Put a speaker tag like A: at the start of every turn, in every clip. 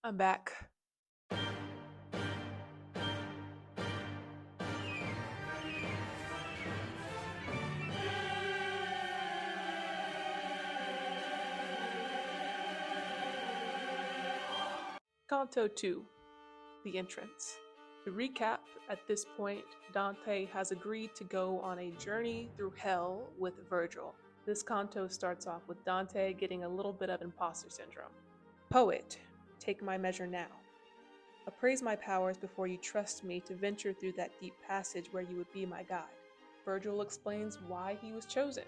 A: I'm back. Canto 2, The Entrance. To recap, at this point, Dante has agreed to go on a journey through hell with Virgil. This canto starts off with Dante getting a little bit of imposter syndrome. Poet, take my measure now. Appraise my powers before you trust me to venture through that deep passage where you would be my guide. Virgil explains why he was chosen.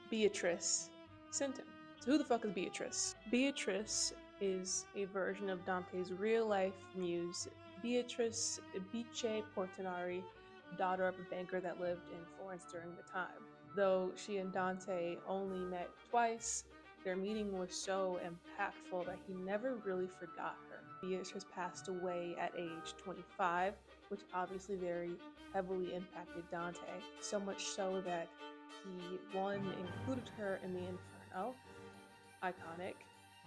A: Beatrice sent him. So who the fuck is Beatrice? Beatrice is a version of Dante's real-life muse, Beatrice Bice Portinari, daughter of a banker that lived in Florence during the time. Though she and Dante only met twice, their meeting was so impactful that he never really forgot her. Beatrice passed away at age 25, which obviously very heavily impacted Dante, so much so that he, one, included her in the Inferno, iconic,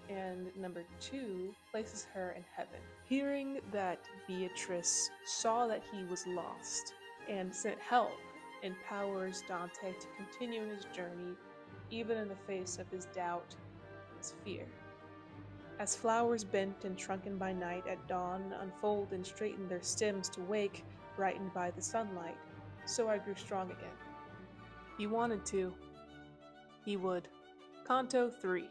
A: and number two, places her in heaven. Hearing that Beatrice saw that he was lost and sent help empowers Dante to continue his journey, even in the face of his doubt and his fear. As flowers bent and shrunken by night at dawn unfold and straighten their stems to wake, brightened by the sunlight, so I grew strong again. He wanted to, he would. Canto 3,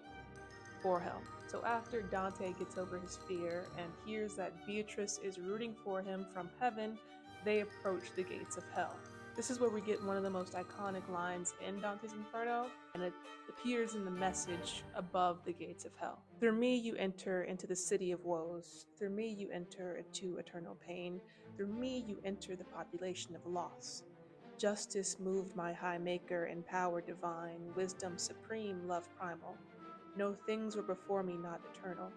A: For Hell. So after Dante gets over his fear and hears that Beatrice is rooting for him from heaven, they approach the gates of hell. This is where we get one of the most iconic lines in Dante's Inferno, and it appears in the message above the gates of hell. Through me you enter into the city of woes. Through me you enter into eternal pain. Through me you enter the population of loss. Justice moved my high maker in power divine, wisdom supreme, love primal. No things were before me not eternal.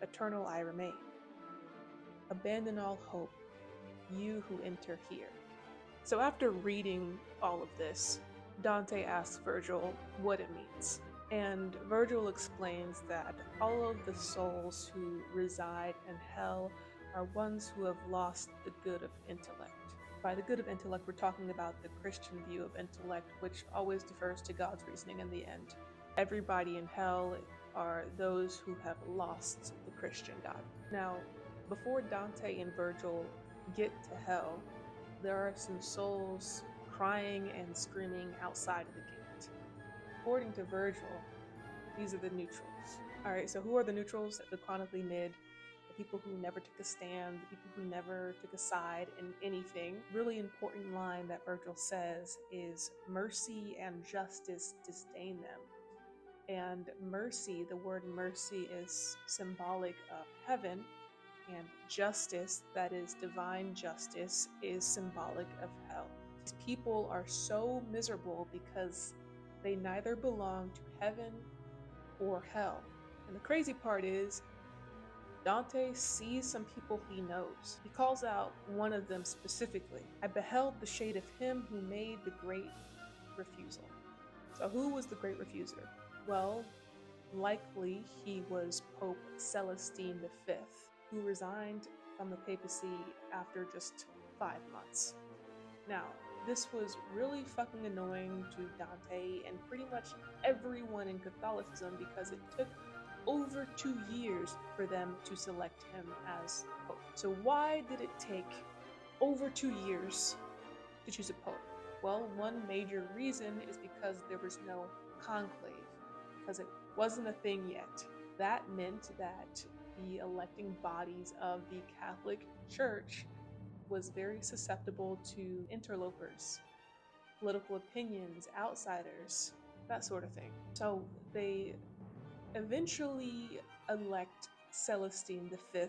A: Eternal I remain. Abandon all hope, you who enter here. So after reading all of this, Dante asks Virgil what it means. And Virgil explains that all of the souls who reside in hell are ones who have lost the good of intellect. By the good of intellect, we're talking about the Christian view of intellect, which always defers to God's reasoning in the end. Everybody in hell are those who have lost the Christian God. Now, before Dante and Virgil get to hell, there are some souls crying and screaming outside of the gate. According to Virgil, these are the neutrals. Alright, so who are the neutrals? The chronically mid, the people who never took a stand, the people who never took a side in anything. Really important line that Virgil says is, mercy and justice disdain them. And mercy, the word mercy is symbolic of heaven, and justice, that is divine justice, is symbolic of hell. These people are so miserable because they neither belong to heaven or hell. And the crazy part is, Dante sees some people he knows. He calls out one of them specifically. I beheld the shade of him who made the great refusal. So who was the great refuser? Well, likely he was Pope Celestine V, who resigned from the papacy after just 5 months. Now, this was really fucking annoying to Dante and pretty much everyone in Catholicism because it took over 2 years for them to select him as pope. So why did it take over 2 years to choose a pope? Well, one major reason is because there was no conclave, because it wasn't a thing yet. That meant that the electing bodies of the Catholic Church was very susceptible to interlopers, political opinions, outsiders, that sort of thing. So they eventually elect Celestine V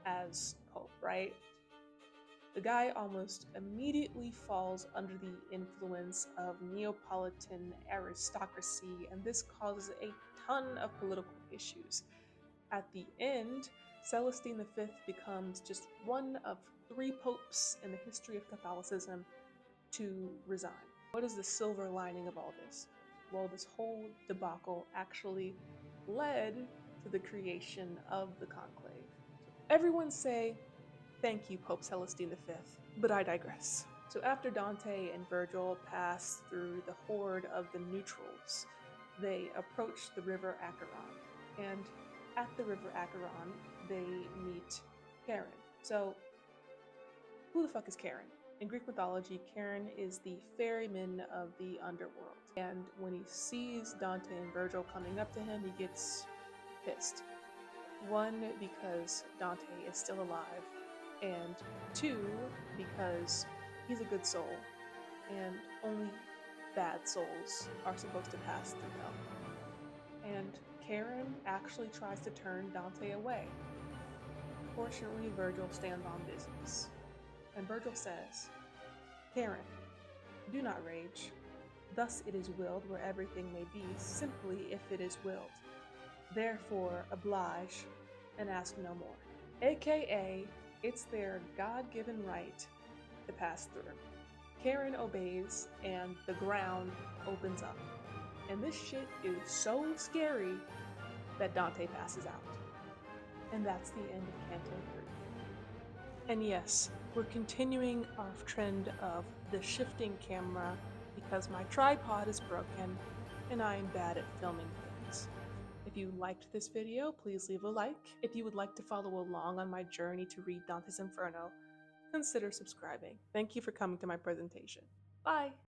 A: as Pope, right? The guy almost immediately falls under the influence of Neapolitan aristocracy, and this causes a ton of political issues. At the end, Celestine V becomes just one of 3 popes in the history of Catholicism to resign. What is the silver lining of all this? Well, this whole debacle actually led to the creation of the conclave. Everyone say, "Thank you, Pope Celestine V," but I digress. So after Dante and Virgil pass through the horde of the neutrals, they approach the river Acheron. And at the river Acheron, they meet Charon. So who the fuck is Charon? In Greek mythology, Charon is the ferryman of the underworld. And when he sees Dante and Virgil coming up to him, he gets pissed. One, because Dante is still alive, and two, because he's a good soul, and only bad souls are supposed to pass through hell. And Charon actually tries to turn Dante away. Fortunately, Virgil stands on business. And Virgil says, "Charon, do not rage. Thus it is willed where everything may be, simply if it is willed. Therefore oblige and ask no more." AKA, it's their God-given right to pass through. Charon obeys and the ground opens up. And this shit is so scary that Dante passes out. And that's the end of Canto 3. And yes, we're continuing our trend of the shifting camera because my tripod is broken and I am bad at filming things. If you liked this video, please leave a like. If you would like to follow along on my journey to read Dante's Inferno, consider subscribing. Thank you for coming to my presentation. Bye!